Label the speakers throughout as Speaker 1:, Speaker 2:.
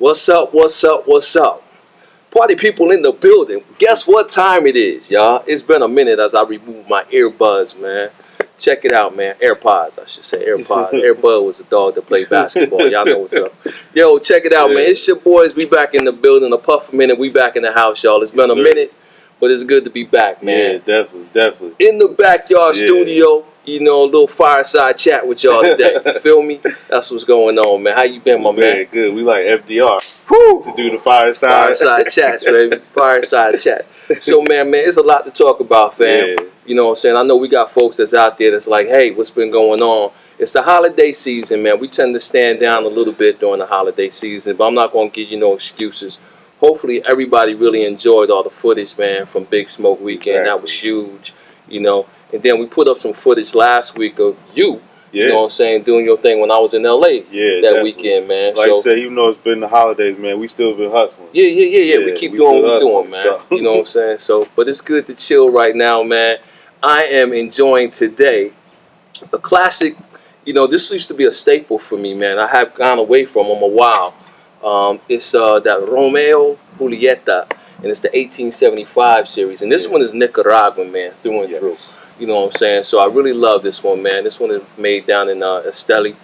Speaker 1: What's up, what's up, what's up? Party people in the building. Guess what time it is, y'all? It's been a minute as I removed my earbuds, man. Check it out, man. AirPods, I should say. AirPods. Airbud was a dog that played basketball. Y'all know what's up. Yo, check it out, man. It's your boys. We back in the building. A puff a minute. We back in the house, y'all. It's been a minute, but it's good to be back, man.
Speaker 2: Yeah, definitely.
Speaker 1: In the backyard studio. You know, a little fireside chat with y'all today. You feel me? That's what's going on, man. How you been, my man?
Speaker 2: Very good. We like FDR to do the fireside.
Speaker 1: Fireside chats, baby. Fireside chat. So, man, it's a lot to talk about, fam.
Speaker 2: Yeah.
Speaker 1: You know what I'm saying? I know we got folks that's out there that's like, hey, what's been going on? It's the holiday season, man. We tend to stand down a little bit during the holiday season, but I'm not going to give you no excuses. Hopefully, everybody really enjoyed all the footage, man, from Big Smoke Weekend. Exactly. That was huge, you know. And then we put up some footage last week of you know what I'm saying, doing your thing when I was in L.A. that weekend, man.
Speaker 2: Like I said, even though it's been the holidays, man, we still been hustling.
Speaker 1: Yeah. We keep doing what we're doing, man. So. You know what I'm saying? So, but it's good to chill right now, man. I am enjoying today a classic. You know, this used to be a staple for me, man. I have gone away from them a while. It's that Romeo, Julieta, and it's the 1875 series. And this one is Nicaraguan, man, through and through. You know what I'm saying? So I really love this one, man. This one is made down in Esteli.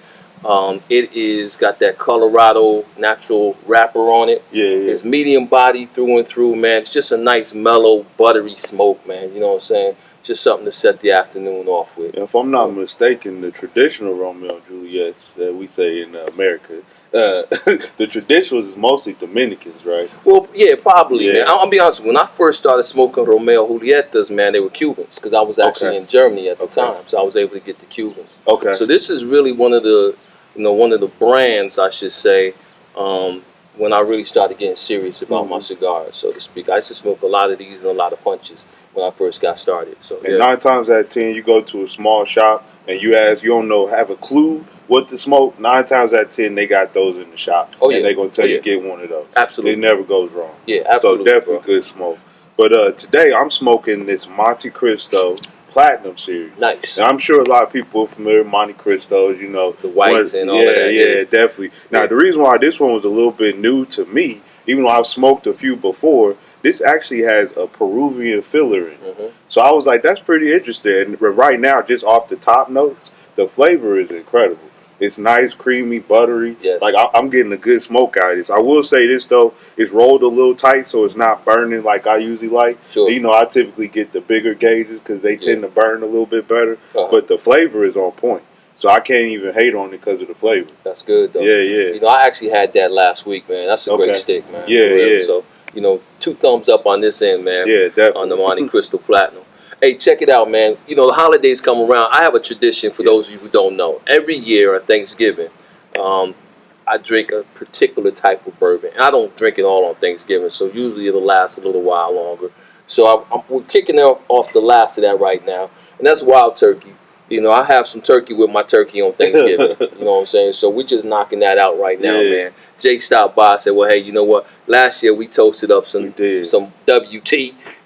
Speaker 1: It is got that Colorado natural wrapper on it. It's medium body through and through, man. It's just a nice, mellow, buttery smoke, man. You know what I'm saying? Just something to set the afternoon off with.
Speaker 2: If I'm not mistaken, the traditional Romeo and Juliet that we say in America, the traditionals is mostly Dominicans, right?
Speaker 1: Well, yeah, probably, man. I'll be honest. When I first started smoking Romeo Julietas, man, they were Cubans because I was actually in Germany at the time, so I was able to get the Cubans. So this is really one of the, one of the brands, I should say, when I really started getting serious about my cigars, so to speak. I used to smoke a lot of these and a lot of punches when I first got started. So,
Speaker 2: and 9 times out of 10, you go to a small shop and you ask, you don't know, have a clue what to smoke. 9 times out of 10, they got those in the shop. And they're going to tell you get one of those.
Speaker 1: Absolutely.
Speaker 2: It never goes wrong.
Speaker 1: Yeah, absolutely.
Speaker 2: So definitely good smoke. But today I'm smoking this Montecristo Platinum series.
Speaker 1: Nice.
Speaker 2: And I'm sure a lot of people are familiar with Montecristo's, you know.
Speaker 1: The whites and all that.
Speaker 2: Yeah, definitely. Now, the reason why this one was a little bit new to me, even though I've smoked a few before, this actually has a Peruvian filler in it. So I was like, that's pretty interesting. And right now, just off the top notes, the flavor is incredible. It's nice, creamy, buttery. Like, I'm getting a good smoke out of this. I will say this, though. It's rolled a little tight, so it's not burning like I usually like. You know, I typically get the bigger gauges because they tend to burn a little bit better. But the flavor is on point. So I can't even hate on it because of the flavor.
Speaker 1: That's good, though.
Speaker 2: Yeah.
Speaker 1: You know, I actually had that last week, man. That's a great stick, man.
Speaker 2: Yeah.
Speaker 1: So, you know, 2 thumbs up on this end, man.
Speaker 2: Yeah, definitely.
Speaker 1: On the Montecristo Platinum. Hey, check it out, man. You know, the holidays come around. I have a tradition for those of you who don't know. Every year on Thanksgiving, I drink a particular type of bourbon. And I don't drink it all on Thanksgiving, so usually it'll last a little while longer. So we're kicking off the last of that right now, and that's wild turkey. You know, I have some turkey with my turkey on Thanksgiving. You know what I'm saying? So we're just knocking that out right now, man. Jake stopped by and said, well, hey, you know what? Last year we toasted up some WT,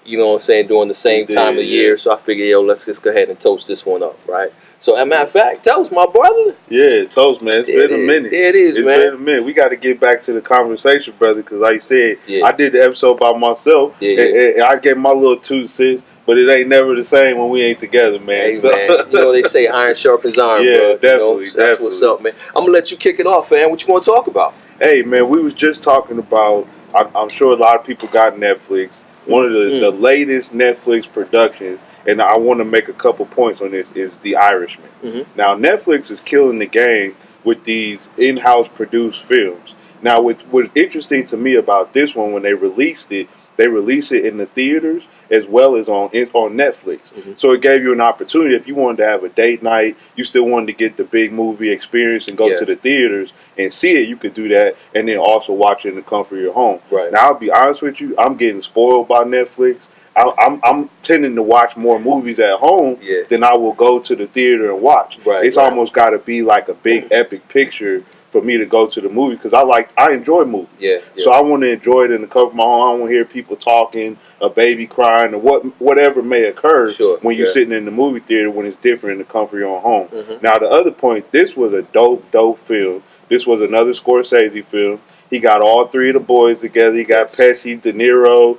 Speaker 1: you know what I'm saying, during the same time of the year. So I figured, yo, let's just go ahead and toast this one up, right? So, as a matter of fact, toast, my brother.
Speaker 2: Yeah, toast, man. It's been a minute.
Speaker 1: There it is, man.
Speaker 2: It's been a minute. We got to get back to the conversation, brother, because like you said, I did the episode by myself, and I gave my little 2 cents. But it ain't never the same when we ain't together, man.
Speaker 1: Hey, man. You know, they say iron sharpens iron, bro.
Speaker 2: Definitely,
Speaker 1: you know? That's what's up, man. I'm going to let you kick it off, man. What you want to talk about?
Speaker 2: Hey, man, we was just talking about, I'm sure a lot of people got Netflix. One of the latest Netflix productions, and I want to make a couple points on this, is The Irishman. Now, Netflix is killing the game with these in-house produced films. Now, what's interesting to me about this one, when they released it in the theaters as well as on Netflix. So it gave you an opportunity if you wanted to have a date night, you still wanted to get the big movie experience and go to the theaters and see it, you could do that, and then also watch it in the comfort of your home. Now, I'll be honest with you, I'm getting spoiled by Netflix. I'm tending to watch more movies at home than I will go to the theater and watch. It's almost got to be like a big epic picture for me to go to the movie because I enjoy movies. So I want to enjoy it in the comfort of my home. I don't want to hear people talking, a baby crying, or whatever may occur when you're sitting in the movie theater when it's different in the comfort of your own home. Now, the other point, this was a dope film. This was another Scorsese film. He got all three of the boys together. He got Pesci, De Niro,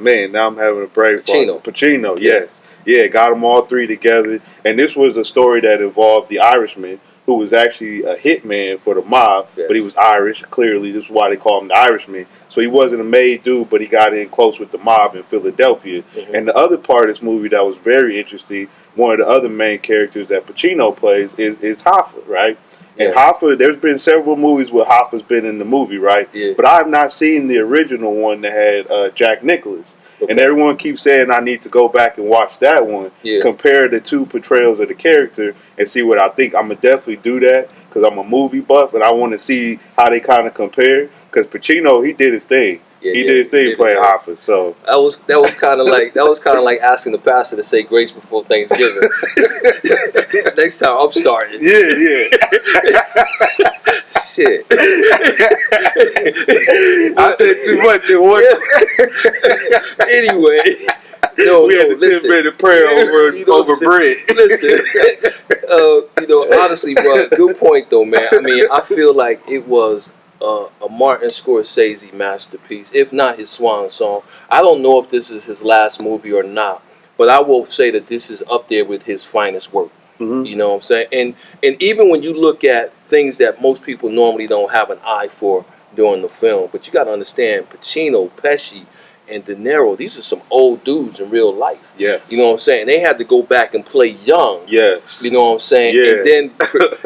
Speaker 2: man, now I'm having a brain fart. Pacino, yes. Yeah, got them all three together. And this was a story that involved the Irishman, who was actually a hitman for the mob, but he was Irish, clearly. This is why they call him the Irishman. So he wasn't a made dude, but he got in close with the mob in Philadelphia. Mm-hmm. And the other part of this movie that was very interesting, one of the other main characters that Pacino plays is Hoffa, right? And Hoffa, there's been several movies where Hoffa's been in the movie, right? Yeah. But I have not seen the original one that had Jack Nicklaus. Okay. And everyone keeps saying I need to go back and watch that one, compare the two portrayals of the character, and see what I think. I'm going to definitely do that because I'm a movie buff, and I want to see how they kind of compare. Because Pacino, he did his thing. Yeah, he did his thing playing Hoffa. So that was kind of like asking the pastor to say grace before Thanksgiving. Next time I'm starting. Yeah.
Speaker 1: Shit.
Speaker 2: I said too much at once.
Speaker 1: Anyway, we had the
Speaker 2: 10-minute prayer over bread.
Speaker 1: Listen, honestly, bro, good point though, man. I mean, I feel like it was a Martin Scorsese masterpiece, if not his swan song. I don't know if this is his last movie or not, but I will say that this is up there with his finest work. Mm-hmm. You know what I'm saying? And even when you look at things that most people normally don't have an eye for during the film, but you got to understand, Pacino, Pesci, and De Niro, these are some old dudes in real life.
Speaker 2: Yes.
Speaker 1: You know what I'm saying? They had to go back and play young.
Speaker 2: Yes.
Speaker 1: You know what I'm saying?
Speaker 2: Yeah.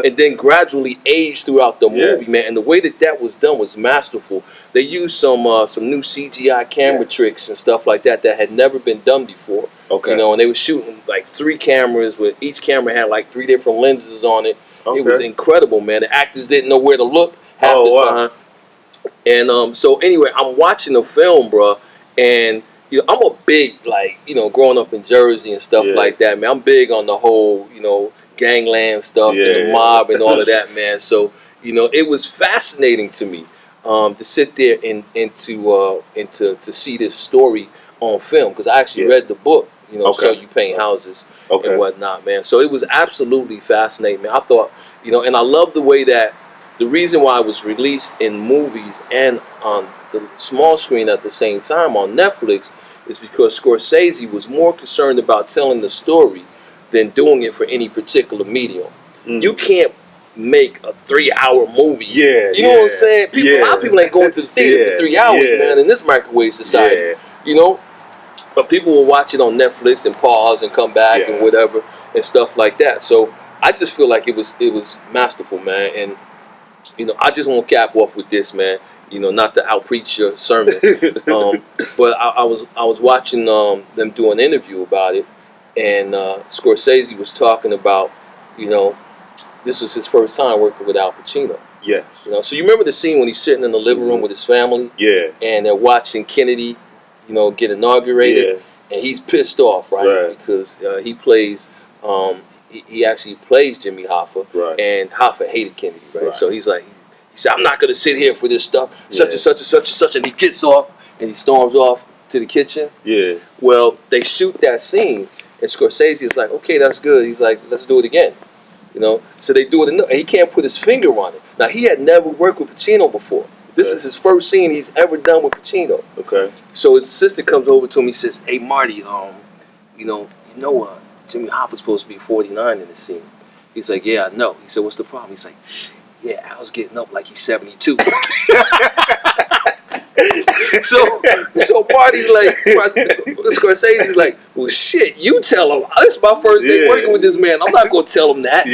Speaker 1: And then gradually age throughout the movie, man. And the way that was done was masterful. They used some new CGI camera tricks and stuff like that had never been done before.
Speaker 2: Okay.
Speaker 1: You know, and they were shooting like 3 cameras with each camera had like 3 different lenses on it. Okay. It was incredible, man. The actors didn't know where to look half the time. And so anyway, I'm watching the film, bro. And I'm a big, growing up in Jersey and stuff like that, man. I'm big on the whole, gangland stuff and the mob and all of that, man. So, it was fascinating to me to sit there and to see this story on film, because I actually read the book, So You Paint Houses and whatnot, man. So it was absolutely fascinating, man. I thought, and I love the way that the reason why it was released in movies and on the small screen at the same time on Netflix is because Scorsese was more concerned about telling the story than doing it for any particular medium. You can't make a 3-hour movie. You know what I'm saying? A lot of people ain't going to the theater for 3 hours, man, in this microwave society. But people will watch it on Netflix and pause and come back and whatever and stuff like that. So I just feel like it was masterful, man. And I just want to cap off with this, man. Not to out-preach your sermon, but I was watching them do an interview about it, and Scorsese was talking about, this was his first time working with Al Pacino.
Speaker 2: Yes.
Speaker 1: So you remember the scene when he's sitting in the living room with his family?
Speaker 2: Yeah.
Speaker 1: And they're watching Kennedy, get inaugurated, and he's pissed off, right? Because he plays. He actually plays Jimmy Hoffa, and Hoffa hated Kennedy, right? So he's like, he said, I'm not going to sit here for this stuff, such and such and such and such, and he gets off, and he storms off to the kitchen.
Speaker 2: Yeah.
Speaker 1: Well, they shoot that scene, and Scorsese is like, okay, that's good. He's like, let's do it again. So they do it, and he can't put his finger on it. Now, he had never worked with Pacino before. This is his first scene he's ever done with Pacino.
Speaker 2: Okay.
Speaker 1: So his assistant comes over to him, he says, hey, Marty, Jimmy Hoffa's supposed to be 49 in the scene. He's like, yeah, I know. He said, what's the problem? He's like, yeah, Al's getting up like he's 72. So Marty's like, Scorsese's like, well, shit, you tell him. This is my first day working with this man. I'm not going to tell him that,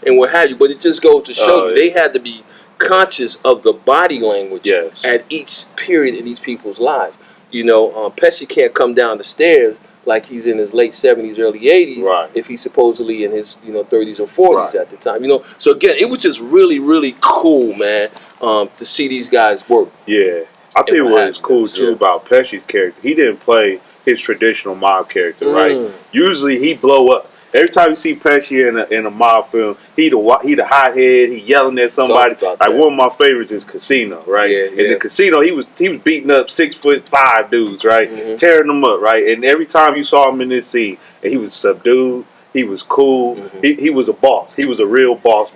Speaker 1: and what have you. But it just goes to show you they had to be conscious of the body language at each period in these people's lives. Pesci can't come down the stairs like he's in his late 70s, early 80s, if he's supposedly in his 30s or 40s at the time. So again, it was just really, really cool, man, to see these guys work.
Speaker 2: Yeah, I think what was cool too about Pesci's character, he didn't play his traditional mob character, right? Usually he blow up. Every time you see Pesci in a mob film, he the hothead, he yelling at somebody. Like one of my favorites is Casino, right? In the Casino, he was beating up 6'5" dudes, right? Tearing them up, right? And every time you saw him in this scene, and he was subdued, he was cool, he was a boss. He was a real boss.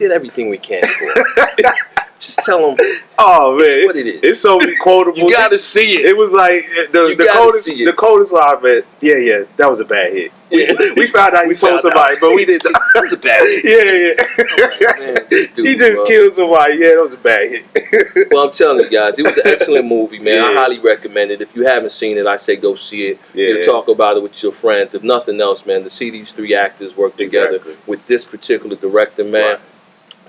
Speaker 1: did everything we can for him. Just tell him.
Speaker 2: Oh man,
Speaker 1: what it is.
Speaker 2: It's so quotable.
Speaker 1: You gotta see it.
Speaker 2: It was like the coldest line, man. Yeah, that was a bad hit. We found out he told somebody, but we didn't.
Speaker 1: That was a bad hit.
Speaker 2: Yeah. He just killed somebody. Yeah, that was a bad hit.
Speaker 1: Well, I'm telling you guys, it was an excellent movie, man. I highly recommend it. If you haven't seen it, I say go see it. You talk about it with your friends. If nothing else, man, to see these three actors work together with this particular director, man.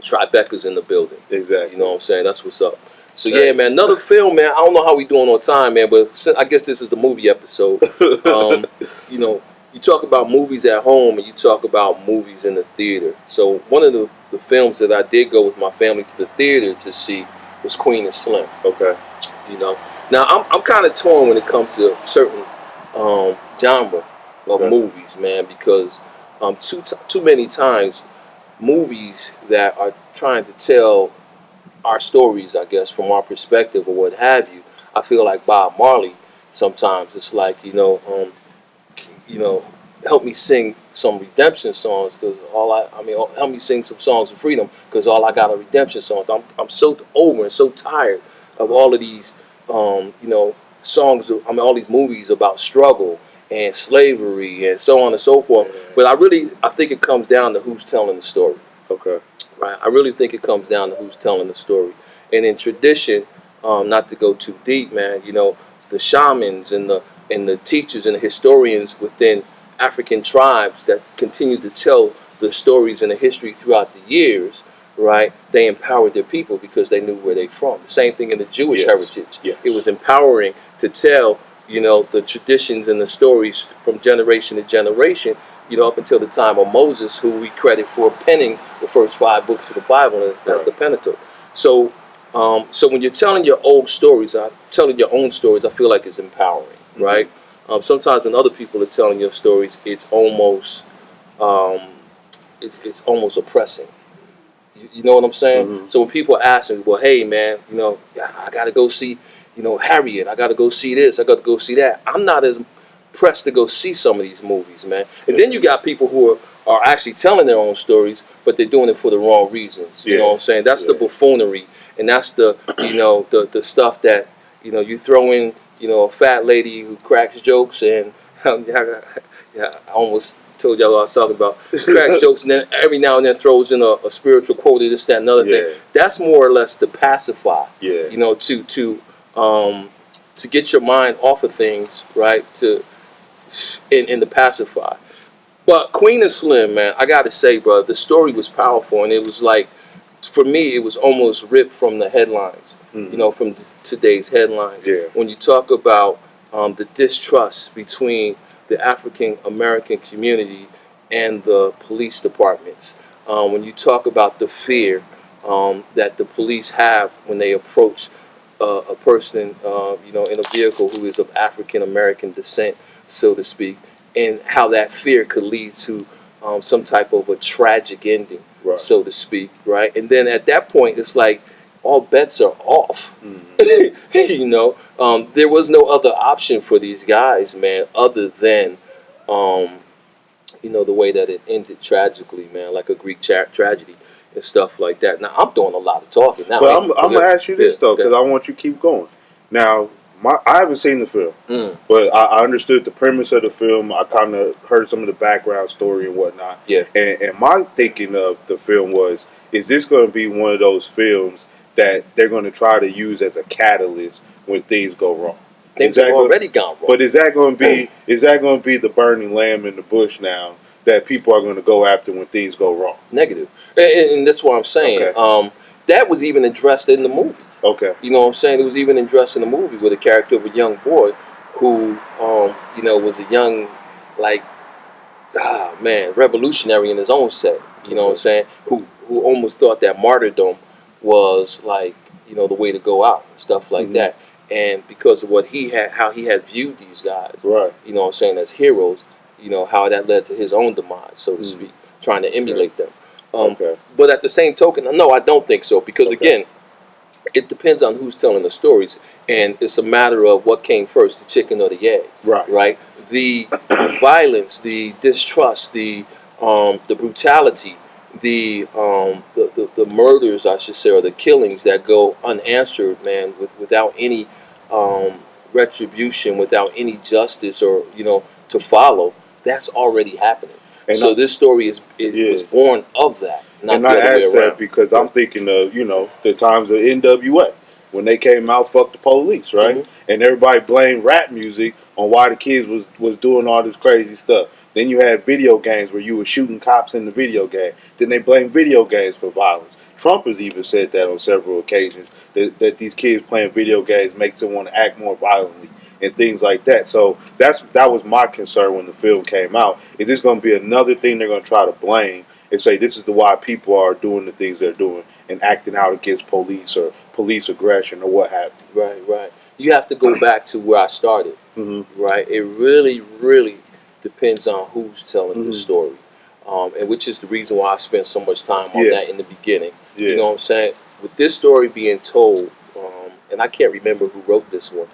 Speaker 1: Tribeca's in the building.
Speaker 2: Exactly.
Speaker 1: You know what I'm saying? That's what's up. So yeah, man, another film, man. I don't know how we doing on time, man, but I guess this is the movie episode. You know, you talk about movies at home and you talk about movies in the theater. So one of the films that I did go with my family to the theater to see was Queen and Slim.
Speaker 2: Okay.
Speaker 1: You know, now I'm kind of torn when it comes to certain genre of movies, man, because too many times movies that are trying to tell our stories, I guess, from our perspective or what have you, I feel like Bob Marley sometimes it's like, help me sing some redemption songs because help me sing some songs of freedom because all I got are redemption songs. I'm so over and so tired of all of these, songs, all these movies about struggle and slavery and so on and so forth. But I think it comes down to who's telling the story.
Speaker 2: Okay.
Speaker 1: Right. I really think it comes down to who's telling the story. And in tradition, not to go too deep, man, the shamans and the teachers and the historians within African tribes that continue to tell the stories and the history throughout the years, right? They empowered their people because they knew where they're from. The same thing in the Jewish heritage. Yeah. It was empowering to tell the traditions and the stories from generation to generation, up until the time of Moses, who we credit for penning the first 5 books of the Bible, and that's the Pentateuch. So when you're telling your old stories, telling your own stories, I feel like it's empowering, right? Sometimes when other people are telling your stories, it's almost it's almost oppressing. You know what I'm saying? So when people ask me, well, hey, man, I got to go see, Harriet. I got to go see this. I got to go see that. I'm not as pressed to go see some of these movies, man. And then you got people who are actually telling their own stories, but they're doing it for the wrong reasons. You know what I'm saying? That's the buffoonery, and that's the the stuff that you throw in a fat lady who cracks jokes, and I almost told y'all what I was talking about. Cracks jokes, and then every now and then throws in a spiritual quote, this, that, and another thing. That's more or less to pacify. To get your mind off of things, right? In the pacify. But Queen and Slim, man, I gotta say, bro, the story was powerful, and it was like, for me, it was almost ripped from the headlines, from today's headlines. When you talk about the distrust between the African American community and the police departments, when you talk about the fear that the police have when they approach a person, in a vehicle who is of African American descent, so to speak, and how that fear could lead to some type of a tragic ending, so to speak, right? And then at that point, it's like all bets are off. There was no other option for these guys, man, other than, the way that it ended tragically, man, like a Greek tragedy and stuff like that. Now, I'm doing a lot of talking now.
Speaker 2: Well, I'm going to ask you this, though, because I want you to keep going. Now, I haven't seen the film, but I understood the premise of the film. I kind of heard some of the background story and whatnot. Yeah. And my thinking of the film was, is this going to be one of those films that they're going to try to use as a catalyst when things go wrong?
Speaker 1: Things have already gone wrong.
Speaker 2: But is that going to be the burning lamb in the bush now that people are going to go after when things go wrong?
Speaker 1: Negative. And that's what I'm saying. Okay. That was even addressed in the movie.
Speaker 2: Okay.
Speaker 1: You know what I'm saying? It was even addressed in the movie with a character of a young boy who, was a young, revolutionary in his own set. You know what I'm saying? Who almost thought that martyrdom was the way to go out and stuff like that. And because of how he had viewed these guys, right? You know what I'm saying, as heroes, how that led to his own demise, so to speak, trying to emulate them. But at the same token, no, I don't think so, because again, it depends on who's telling the stories, and it's a matter of what came first, the chicken or the egg. Right? The violence, the distrust, the brutality the murders, I should say, or the killings that go unanswered, man, without any retribution, without any justice, or to follow. That's already happening. And so this story was born of that, not
Speaker 2: and
Speaker 1: the
Speaker 2: I
Speaker 1: other way
Speaker 2: ask
Speaker 1: around.
Speaker 2: that because I'm thinking of the times of NWA when they came out, fuck the police, right? Mm-hmm. And everybody blamed rap music on why the kids was doing all this crazy stuff. Then you had video games where you were shooting cops in the video game. Then they blamed video games for violence. Trump has even said that on several occasions, that these kids playing video games makes them want to act more violently and things like that. So that was my concern when the film came out. Is this going to be another thing they're going to try to blame and say this is why people are doing the things they're doing and acting out against police or police aggression or what have you?
Speaker 1: Right. You have to go back to where I started, right? It really, really depends on who's telling the story, and which is the reason why I spent so much time on that in the beginning. Yeah. You know what I'm saying? With this story being told, and I can't remember who wrote this one.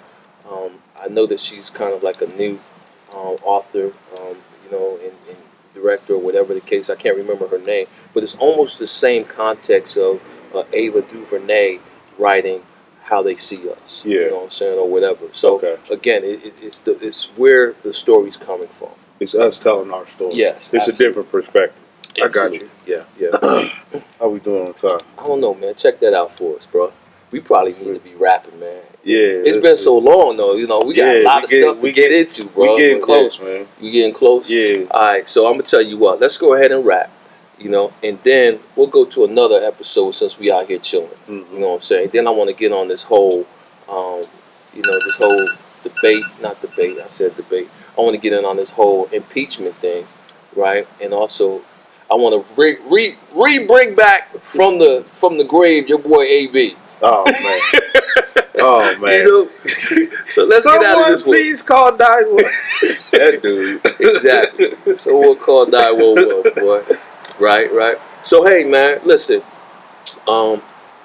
Speaker 1: I know that she's kind of like a new author, and director or whatever the case. I can't remember her name, but it's almost the same context of Ava DuVernay writing How They See Us.
Speaker 2: Yeah.
Speaker 1: You know what I'm saying, or whatever. So again, it's where the story's coming from.
Speaker 2: It's us telling our story.
Speaker 1: Yes,
Speaker 2: it's absolutely. A different perspective.
Speaker 1: Absolutely.
Speaker 2: I got
Speaker 1: you. Yeah.
Speaker 2: How we doing on time?
Speaker 1: I don't know, man. Check that out for us, bro. We probably need to be rapping, man.
Speaker 2: Yeah.
Speaker 1: It's been so long, though. We got a lot of stuff to get into, bro.
Speaker 2: We getting close, man.
Speaker 1: We getting close?
Speaker 2: Yeah.
Speaker 1: All right, so I'm going to tell you what. Let's go ahead and rap, and then we'll go to another episode since we out here chilling. Mm-hmm. You know what I'm saying? Then I want to get on this whole, this whole debate. Not debate. I said debate. I want to get in on this whole impeachment thing, right? And also, I want to bring back from the grave your boy AB.
Speaker 2: Oh man! Oh man!
Speaker 1: So let's get out of this one.
Speaker 2: Please call 911. That dude.
Speaker 1: Exactly. So we'll call 911, boy. Right. So hey, man, listen. I'm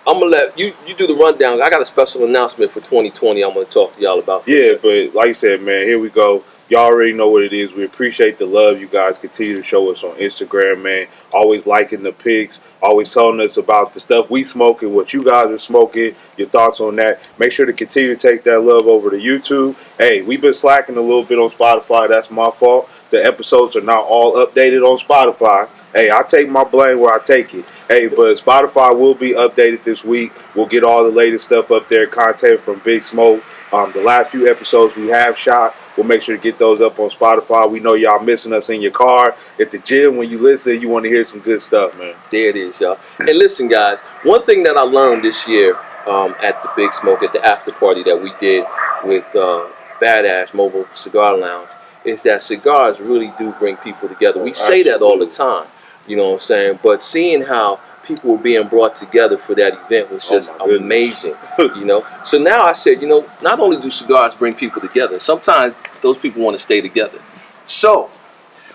Speaker 1: gonna let you do the rundown. I got a special announcement for 2020. I'm gonna talk to y'all about.
Speaker 2: Yeah, but like I said, man, here we go. Y'all already know what it is. We appreciate the love you guys continue to show us on Instagram, man. Always liking the pics, always telling us about the stuff we smoking, what you guys are smoking, your thoughts on that. Make sure to continue to take that love over to YouTube. Hey, we've been slacking a little bit on Spotify. That's my fault. The episodes are not all updated on Spotify. Hey, I take my blame where I take it. Hey, but Spotify will be updated this week. We'll get all the latest stuff up there, content from Big Smoke. The last few episodes we have shot, we'll make sure to get those up on Spotify. We know y'all missing us in your car, at the gym. When you listen, you want to hear some good stuff, man.
Speaker 1: There it is, y'all. And listen, guys, one thing that I learned this year at the Big Smoke, at the after party that we did with Badass Mobile Cigar Lounge, is that cigars really do bring people together. We say that all the time, you know what I'm saying? But seeing how people were being brought together for that event was just amazing, So now I said, not only do cigars bring people together, sometimes those people want to stay together. So,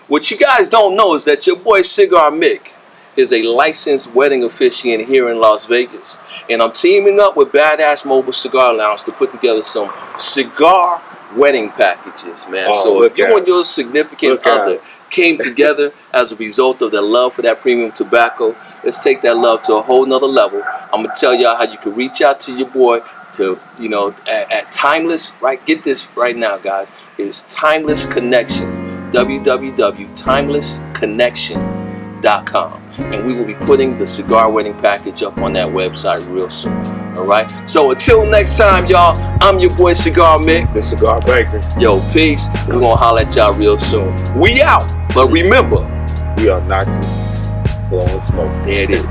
Speaker 1: what you guys don't know is that your boy Cigar Mick is a licensed wedding officiant here in Las Vegas. And I'm teaming up with Badass Mobile Cigar Lounge to put together some cigar wedding packages, man. So if you and your significant other came together as a result of their love for that premium tobacco, let's take that love to a whole nother level. I'm going to tell y'all how you can reach out to your boy to, at Timeless, right? Get this right now, guys. It's Timeless Connection, www.timelessconnection.com. And we will be putting the cigar wedding package up on that website real soon. All right? So until next time, y'all, I'm your boy Cigar Mick.
Speaker 2: The Cigar Baker.
Speaker 1: Yo, peace. We're going to holler at y'all real soon. We out. But remember,
Speaker 2: we are not blowing smoke.
Speaker 1: There it is.